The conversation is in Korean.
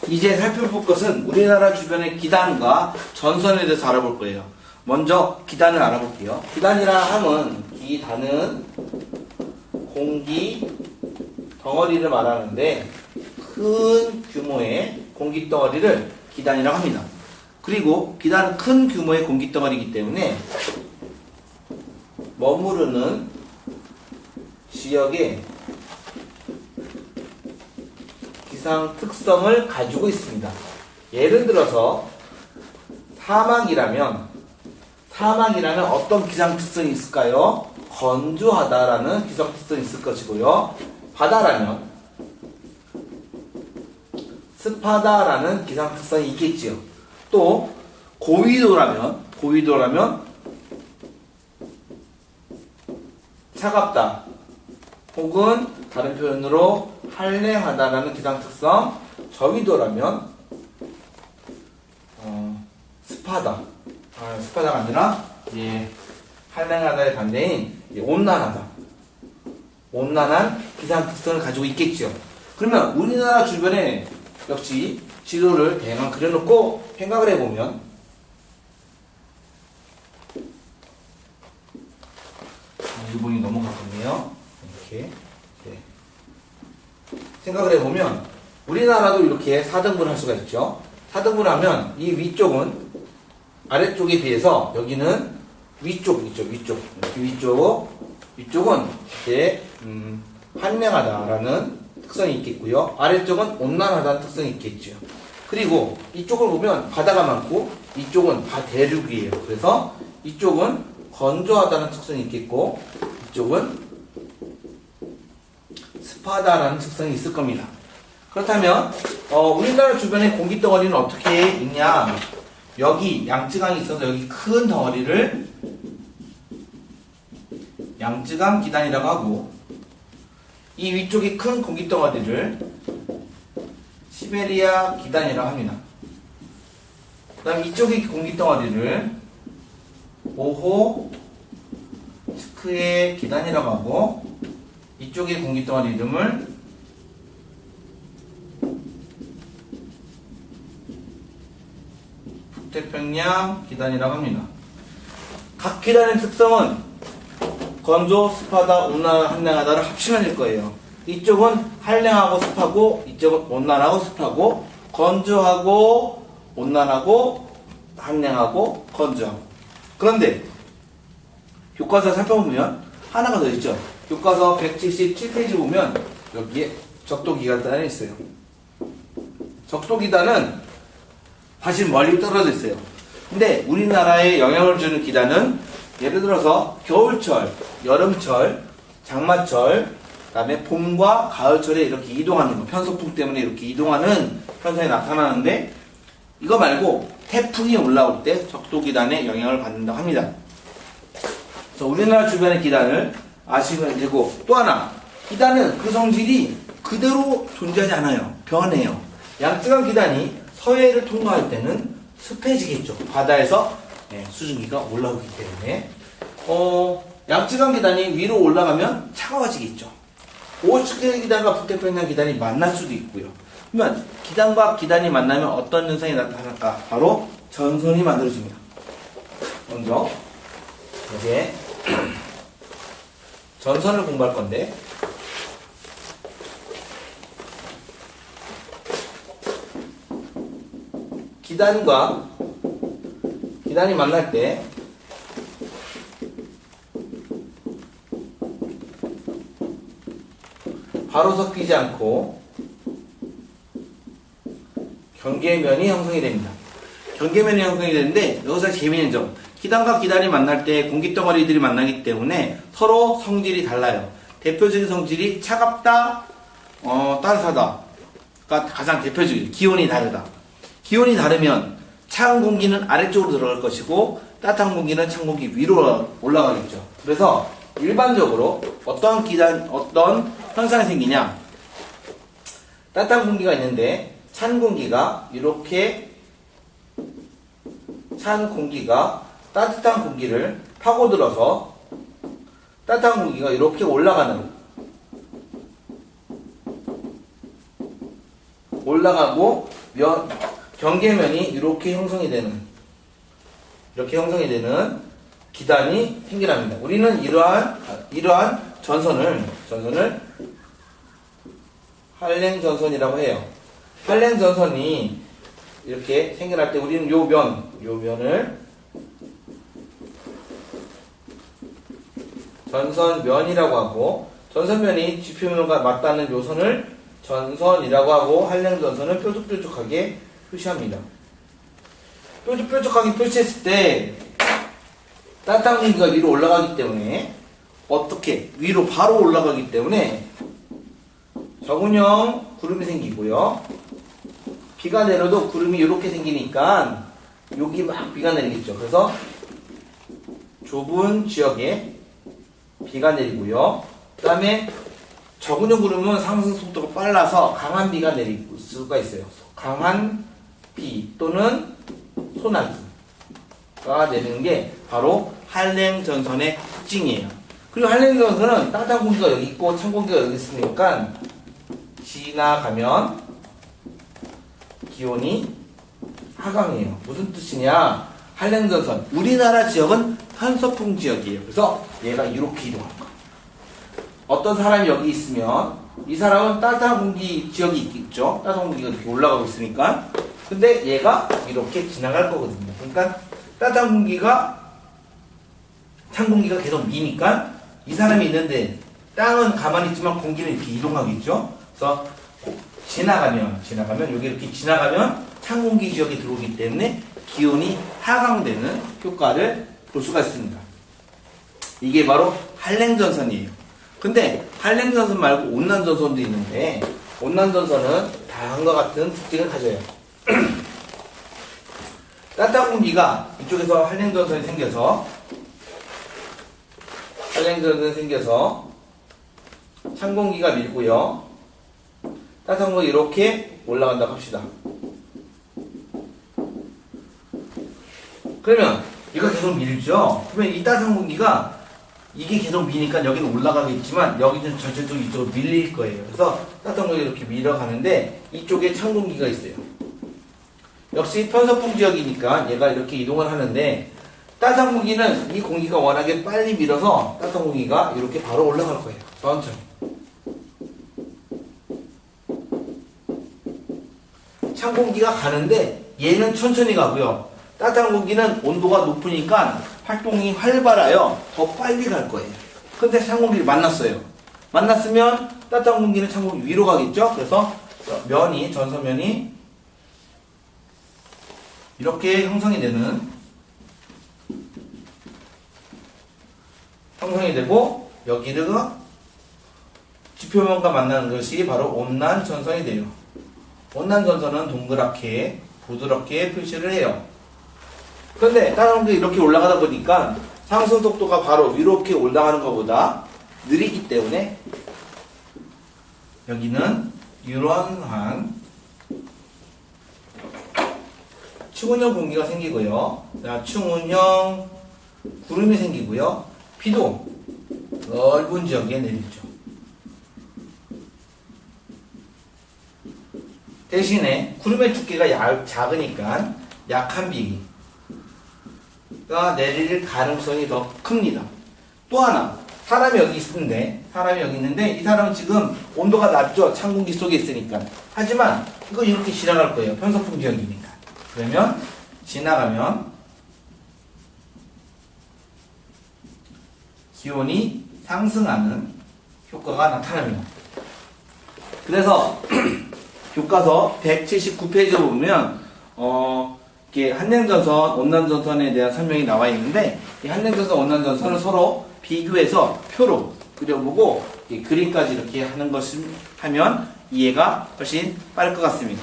이제 살펴볼 것은 우리나라 주변의 기단과 전선에 대해서 알아볼 거예요. 먼저 기단을 알아볼게요. 기단이라 함은 기단은 공기 덩어리를 말하는데 큰 규모의 공기 덩어리를 기단이라고 합니다. 그리고 기단은 큰 규모의 공기 덩어리이기 때문에 머무르는 지역에 기상 특성을 가지고 있습니다. 예를 들어서 사막이라면 어떤 기상 특성이 있을까요? 건조하다라는 기상 특성이 있을 것이고요. 바다라면 습하다라는 기상 특성이 있겠지요. 또 고위도라면 차갑다 혹은 다른 표현으로 한랭하다라는 기상 특성. 저위도라면 습하다가 아니라 한랭하다의 반대인 온난한 기상 특성을 가지고 있겠죠. 그러면 우리나라 주변에 역시 지도를 대강 그려놓고 생각을 해보면 일본이 너무 가깝네요. 이렇게 생각을 해보면 우리나라도 이렇게 4등분을 할 수가 있죠. 4등분을 하면 이 위쪽은 아래쪽에 비해서 여기는 위쪽은 이렇게 한랭하다라는 특성이 있겠고요. 아래쪽은 온난하다는 특성이 있겠죠. 그리고 이쪽을 보면 바다가 많고 이쪽은 다 대륙이에요. 그래서 이쪽은 건조하다는 특성이 있겠고 이쪽은 습하다라는 특성이 있을 겁니다. 그렇다면 우리나라 주변의 공기 덩어리는 어떻게 있냐? 여기 양쯔강이 있어서 여기 큰 덩어리를 양쯔강 기단이라고 하고 이 위쪽에 큰 공기 덩어리를 시베리아 기단이라고 합니다. 그 다음 이쪽의 공기 덩어리를 오호츠크의 기단이라고 하고 이쪽의 공기 덩어리 이름을 북태평양 기단이라고 합니다. 각 기단의 특성은 건조, 습하다, 온난하다, 한랭하다를 합치면 될 거예요. 이쪽은 한랭하고 습하고 이쪽은 온난하고 습하고 건조하고 온난하고 한랭하고 건조하고. 그런데 교과서 살펴보면 하나가 더 있죠. 교과서 177페이지 보면 여기에 적도기단이 있어요. 적도기단은 사실 멀리 떨어져 있어요. 근데 우리나라에 영향을 주는 기단은 예를 들어서 겨울철, 여름철, 장마철, 그 다음에 봄과 가을철에 이렇게 이동하는 거, 편서풍 때문에 이렇게 이동하는 현상이 나타나는데 이거 말고 태풍이 올라올 때 적도기단에 영향을 받는다고 합니다. 그래서 우리나라 주변의 기단을 아시면 되고, 또 하나, 기단은 그 성질이 그대로 존재하지 않아요. 변해요. 양쯔강 기단이 서해를 통과할 때는 습해지겠죠. 바다에서 수증기가 올라오기 때문에 양쯔강 기단이 위로 올라가면 차가워지겠죠. 오호츠크 기단과 북태평양 기단이 만날 수도 있고요. 그러면 기단과 기단이 만나면 어떤 현상이 나타날까? 바로 전선이 만들어집니다. 먼저 이제 전선을 공부할 건데 기단과 기단이 만날 때 바로 섞이지 않고 경계면이 형성이 됩니다. 경계면이 형성이 되는데 여기서 재미있는 점, 기단과 기단이 만날 때 공기덩어리들이 만나기 때문에 서로 성질이 달라요. 대표적인 성질이 차갑다, 따뜻하다가 가장 대표적이에요. 기온이 다르다. 기온이 다르면 차가운 공기는 아래쪽으로 들어갈 것이고 따뜻한 공기는 찬 공기 위로 올라가겠죠. 그래서 일반적으로 어떤 현상이 생기냐? 따뜻한 공기가 있는데 찬 공기가 이렇게 따뜻한 공기를 파고들어서 따뜻한 공기가 이렇게 올라가고 경계면이 이렇게 형성이 되는 기단이 생기랍니다. 우리는 이러한 전선을 한랭전선이라고 해요. 한랭전선이 이렇게 생겨날 때 우리는 요 면을 전선면이라고 하고, 전선면이 지표면과 맞닿는 요 선을 전선이라고 하고, 한랭전선은 뾰족뾰족하게 표시합니다. 뾰족뾰족하게 표시했을 때 따뜻한 공기가 위로 올라가기 때문에, 어떻게 위로 바로 올라가기 때문에 저군형 구름이 생기고요. 비가 내려도 구름이 이렇게 생기니까 여기 막 비가 내리겠죠. 그래서 좁은 지역에 비가 내리고요. 그 다음에 저군형 구름은 상승 속도가 빨라서 강한 비가 내릴 수가 있어요. 강한 비 또는 소나기가 내리는 게 바로 한랭전선의 특징이에요. 그리고 한랭전선은 따뜻한 공기가 여기 있고 찬 공기가 여기 있으니까 지나가면 기온이 하강이에요. 무슨 뜻이냐? 한랭전선, 우리나라 지역은 편서풍 지역이에요. 그래서 얘가 이렇게 이동할 거예요. 어떤 사람이 여기 있으면 이 사람은 따뜻한 공기 지역이 있겠죠. 따뜻한 공기가 이렇게 올라가고 있으니까. 근데 얘가 이렇게 지나갈 거거든요. 그러니까 따뜻한 공기가 찬 공기가 계속 미니까 이 사람이 있는데 땅은 가만히 있지만 공기는 이렇게 이동하겠죠. 그래서 지나가면 여기 이렇게 지나가면 찬 공기 지역이 들어오기 때문에 기온이 하강되는 효과를 볼 수가 있습니다. 이게 바로 한랭전선이에요. 근데 한랭전선 말고 온난전선도 있는데, 온난전선은 다음과 같은 특징을 가져요. 따뜻한 공기가 이쪽에서 한랭전선이 생겨서 찬 공기가 밀고요. 따뜻한 공기가 이렇게 올라간다고 합시다. 그러면 이거 계속 밀죠? 그러면 이 따뜻한 공기가 이게 계속 미니까 여기는 올라가겠지만 여기는 전체적으로 이쪽으로 밀릴 거예요. 그래서 따뜻한 공기가 이렇게 밀어가는데 이쪽에 찬 공기가 있어요. 역시 편서풍 지역이니까 얘가 이렇게 이동을 하는데, 따뜻한 공기는 이 공기가 워낙에 빨리 밀어서 따뜻한 공기가 이렇게 바로 올라갈 거예요. 천천히. 찬 공기가 가는데 얘는 천천히 가고요. 따뜻한 공기는 온도가 높으니까 활동이 활발하여 더 빨리 갈 거예요. 근데 찬 공기를 만났어요. 만났으면 따뜻한 공기는 찬 공기 위로 가겠죠. 그래서 전선면이 이렇게 형성이 되고, 여기가 지표면과 만나는 것이 바로 온난전선이 돼요. 온난전선은 동그랗게 부드럽게 표시를 해요. 그런데 다른 게 이렇게 올라가다 보니까 상승 속도가 바로 이렇게 올라가는 것보다 느리기 때문에 여기는 이러한 충운형 공기가 생기고요. 충운형 구름이 생기고요. 비도 넓은 지역에 내리죠. 대신에 구름의 두께가 작으니까 약한 비가 내릴 가능성이 더 큽니다. 또 하나, 사람이 여기 있는데 이 사람은 지금 온도가 낮죠. 찬 공기 속에 있으니까. 하지만 이거 이렇게 지나갈 거예요. 편서풍 지역이니까. 그러면 지나가면 기온이 상승하는 효과가 나타납니다. 그래서 교과서 179페이지에 보면 이렇게 한랭전선, 온난전선에 대한 설명이 나와 있는데, 이 한랭전선, 온난전선을 서로 비교해서 표로 그려보고 그림까지 이렇게 하는 것을 하면 이해가 훨씬 빠를 것 같습니다.